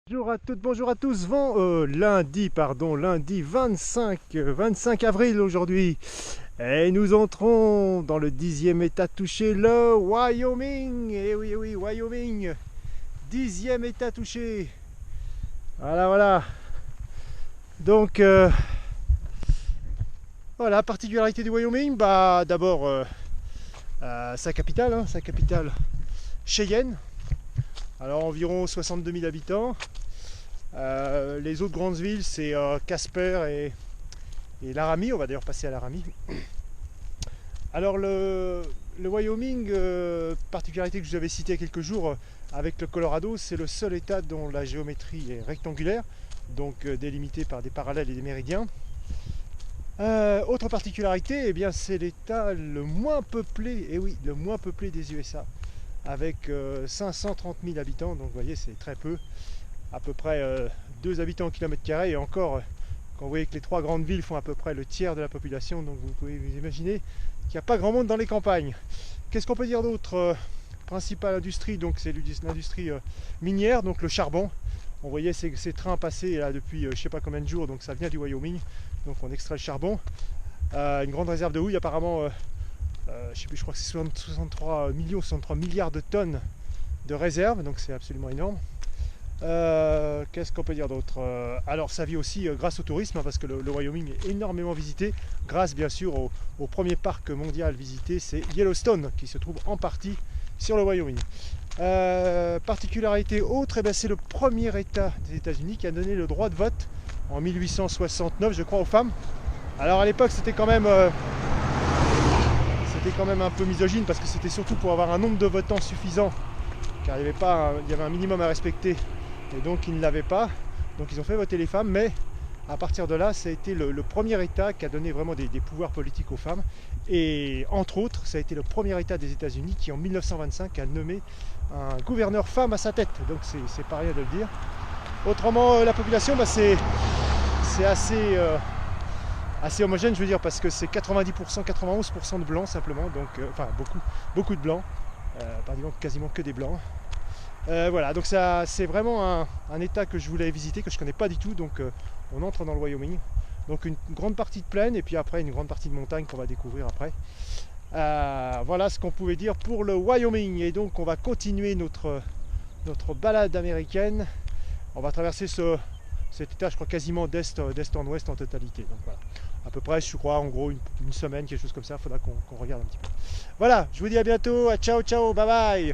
Bonjour à toutes, bonjour à tous. Lundi 25 avril aujourd'hui. Et nous entrons dans le 10e état touché, le Wyoming. Eh oui, oui, Wyoming. 10e état touché. Voilà, voilà. Donc, voilà, particularité du Wyoming. Bah, d'abord, sa capitale, Cheyenne. Alors, environ 62 000 habitants. Les autres grandes villes, c'est Casper et Laramie. On va d'ailleurs passer à Laramie. Alors le Wyoming, particularité que je vous avais citée il y a quelques jours avec le Colorado, c'est le seul état dont la géométrie est rectangulaire, donc délimité par des parallèles et des méridiens. Autre particularité, eh bien, c'est l'état le moins peuplé, et oui, le moins peuplé des USA, avec 530 000 habitants, donc vous voyez, c'est très peu. À peu près 2 habitants au kilomètre carré, et encore quand vous voyez que les 3 grandes villes font à peu près le tiers de la population, donc vous pouvez vous imaginer qu'il n'y a pas grand monde dans les campagnes. Qu'est-ce qu'on peut dire d'autre? Principale industrie, donc c'est l'industrie minière, donc le charbon. On voyait ces trains passer là depuis je ne sais pas combien de jours, donc ça vient du Wyoming, donc on extrait le charbon. Une grande réserve de houille, apparemment, je sais plus, je crois que c'est 63 milliards de tonnes de réserve, donc c'est absolument énorme. Qu'est-ce qu'on peut dire d'autre? Alors ça vit aussi grâce au tourisme, parce que le Wyoming est énormément visité, grâce bien sûr au premier parc mondial visité, c'est Yellowstone, qui se trouve en partie sur le Wyoming. Particularité autre, c'est le premier état des États-Unis qui a donné le droit de vote en 1869, je crois, aux femmes. Alors à l'époque c'était quand même un peu misogyne, parce que c'était surtout pour avoir un nombre de votants suffisant, car il y avait un minimum à respecter. Et donc ils ne l'avaient pas, donc ils ont fait voter les femmes, mais à partir de là, ça a été le premier État qui a donné vraiment des pouvoirs politiques aux femmes. Et entre autres, ça a été le premier État des États-Unis qui en 1925 a nommé un gouverneur femme à sa tête, donc c'est pas rien de le dire. Autrement, la population, c'est assez homogène, je veux dire, parce que c'est 90%, 91% de blancs simplement, donc enfin beaucoup de blancs, pratiquement quasiment que des blancs. Voilà, donc ça c'est vraiment un état que je voulais visiter, que je ne connais pas du tout, donc on entre dans le Wyoming. Donc une grande partie de plaine, et puis après une grande partie de montagne qu'on va découvrir après. Voilà ce qu'on pouvait dire pour le Wyoming, et donc on va continuer notre balade américaine. On va traverser cet état, je crois, quasiment d'est en ouest en totalité. Donc voilà, à peu près, je crois, en gros une semaine, quelque chose comme ça. Il faudra qu'on regarde un petit peu. Voilà, je vous dis à bientôt, ciao ciao, bye bye.